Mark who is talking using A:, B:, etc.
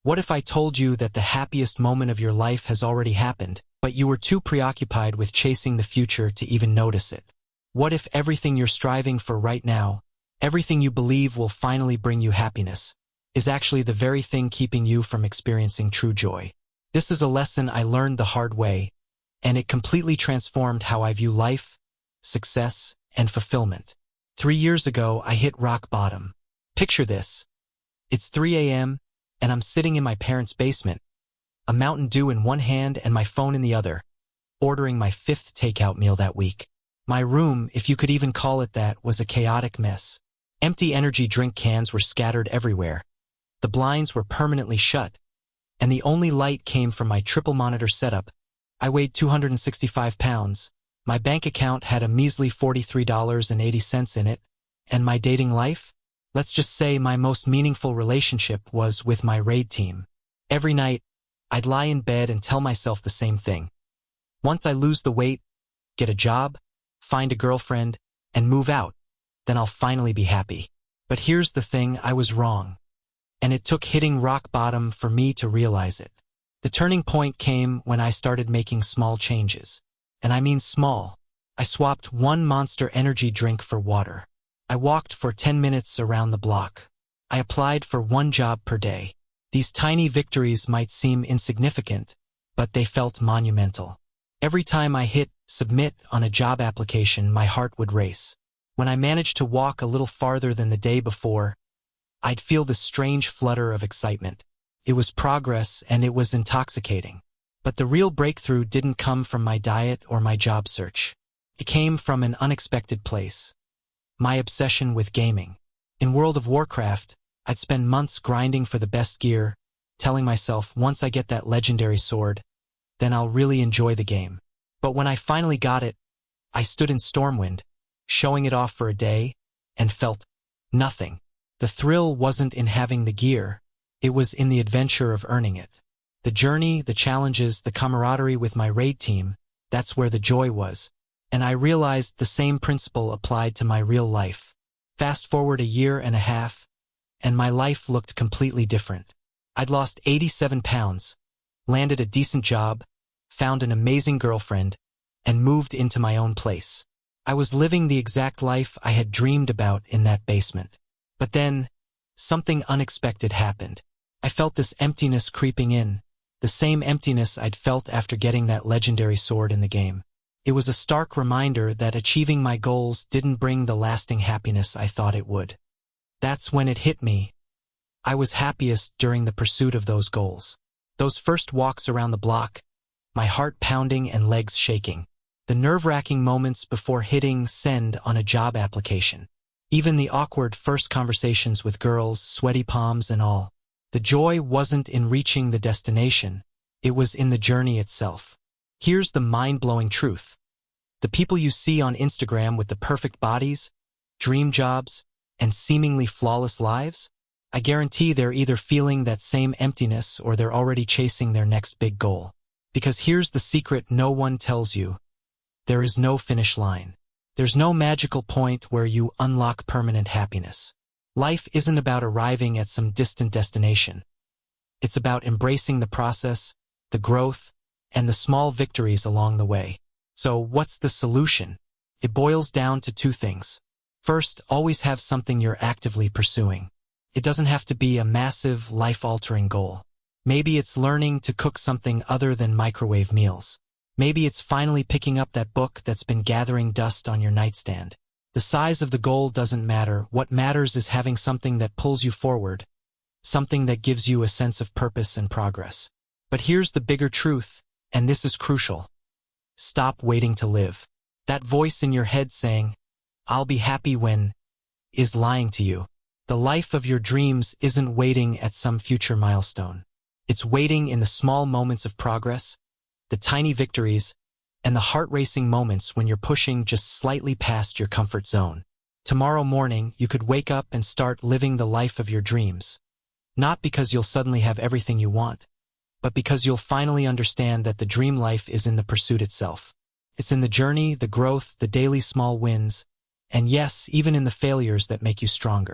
A: What if I told you that the happiest moment of your life has already happened, but you were too preoccupied with chasing the future to even notice it? What if everything you're striving for right now, everything you believe will finally bring you happiness, is actually the very thing keeping you from experiencing true joy? This is a lesson I learned the hard way, and it completely transformed how I view life, success, and fulfillment. 3 years ago, I hit rock bottom. Picture this. It's 3 a.m., and I'm sitting in my parents' basement, a Mountain Dew in one hand and my phone in the other, ordering my 5th takeout meal that week. My room, if you could even call it that, was a chaotic mess. Empty energy drink cans were scattered everywhere. The blinds were permanently shut, and the only light came from my triple monitor setup. I weighed 265 pounds. My bank account had a measly $43.80 in it, and my dating life? Let's just say my most meaningful relationship was with my raid team. Every night, I'd lie in bed and tell myself the same thing. Once I lose the weight, get a job, find a girlfriend, and move out, then I'll finally be happy. But here's the thing, I was wrong. And it took hitting rock bottom for me to realize it. The turning point came when I started making small changes. And I mean small. I swapped one Monster Energy drink for water. I walked for 10 minutes around the block. I applied for one job per day. These tiny victories might seem insignificant, but they felt monumental. Every time I hit submit on a job application, my heart would race. When I managed to walk a little farther than the day before, I'd feel this strange flutter of excitement. It was progress, and it was intoxicating. But the real breakthrough didn't come from my diet or my job search. It came from an unexpected place. My obsession with gaming. In World of Warcraft, I'd spend months grinding for the best gear, telling myself once I get that legendary sword, then I'll really enjoy the game. But when I finally got it, I stood in Stormwind, showing it off for a day, and felt nothing. The thrill wasn't in having the gear, it was in the adventure of earning it. The journey, the challenges, the camaraderie with my raid team, that's where the joy was. And I realized the same principle applied to my real life. Fast forward a year and a half, and my life looked completely different. I'd lost 87 pounds, landed a decent job, found an amazing girlfriend, and moved into my own place. I was living the exact life I had dreamed about in that basement. But then, something unexpected happened. I felt this emptiness creeping in, the same emptiness I'd felt after getting that legendary sword in the game. It was a stark reminder that achieving my goals didn't bring the lasting happiness I thought it would. That's when it hit me. I was happiest during the pursuit of those goals. Those first walks around the block, my heart pounding and legs shaking. The nerve-wracking moments before hitting send on a job application. Even the awkward first conversations with girls, sweaty palms and all. The joy wasn't in reaching the destination, it was in the journey itself. Here's the mind-blowing truth. The people you see on Instagram with the perfect bodies, dream jobs, and seemingly flawless lives, I guarantee they're either feeling that same emptiness or they're already chasing their next big goal. Because here's the secret no one tells you. There is no finish line. There's no magical point where you unlock permanent happiness. Life isn't about arriving at some distant destination. It's about embracing the process, the growth, and the small victories along the way. So what's the solution? It boils down to 2 things. First, always have something you're actively pursuing. It doesn't have to be a massive, life-altering goal. Maybe it's learning to cook something other than microwave meals. Maybe it's finally picking up that book that's been gathering dust on your nightstand. The size of the goal doesn't matter. What matters is having something that pulls you forward, something that gives you a sense of purpose and progress. But here's the bigger truth, and this is crucial. Stop waiting to live. That voice in your head saying, "I'll be happy when," is lying to you. The life of your dreams isn't waiting at some future milestone. It's waiting in the small moments of progress, the tiny victories, and the heart-racing moments when you're pushing just slightly past your comfort zone. Tomorrow morning, you could wake up and start living the life of your dreams. Not because you'll suddenly have everything you want, but because you'll finally understand that the dream life is in the pursuit itself. It's in the journey, the growth, the daily small wins, and yes, even in the failures that make you stronger.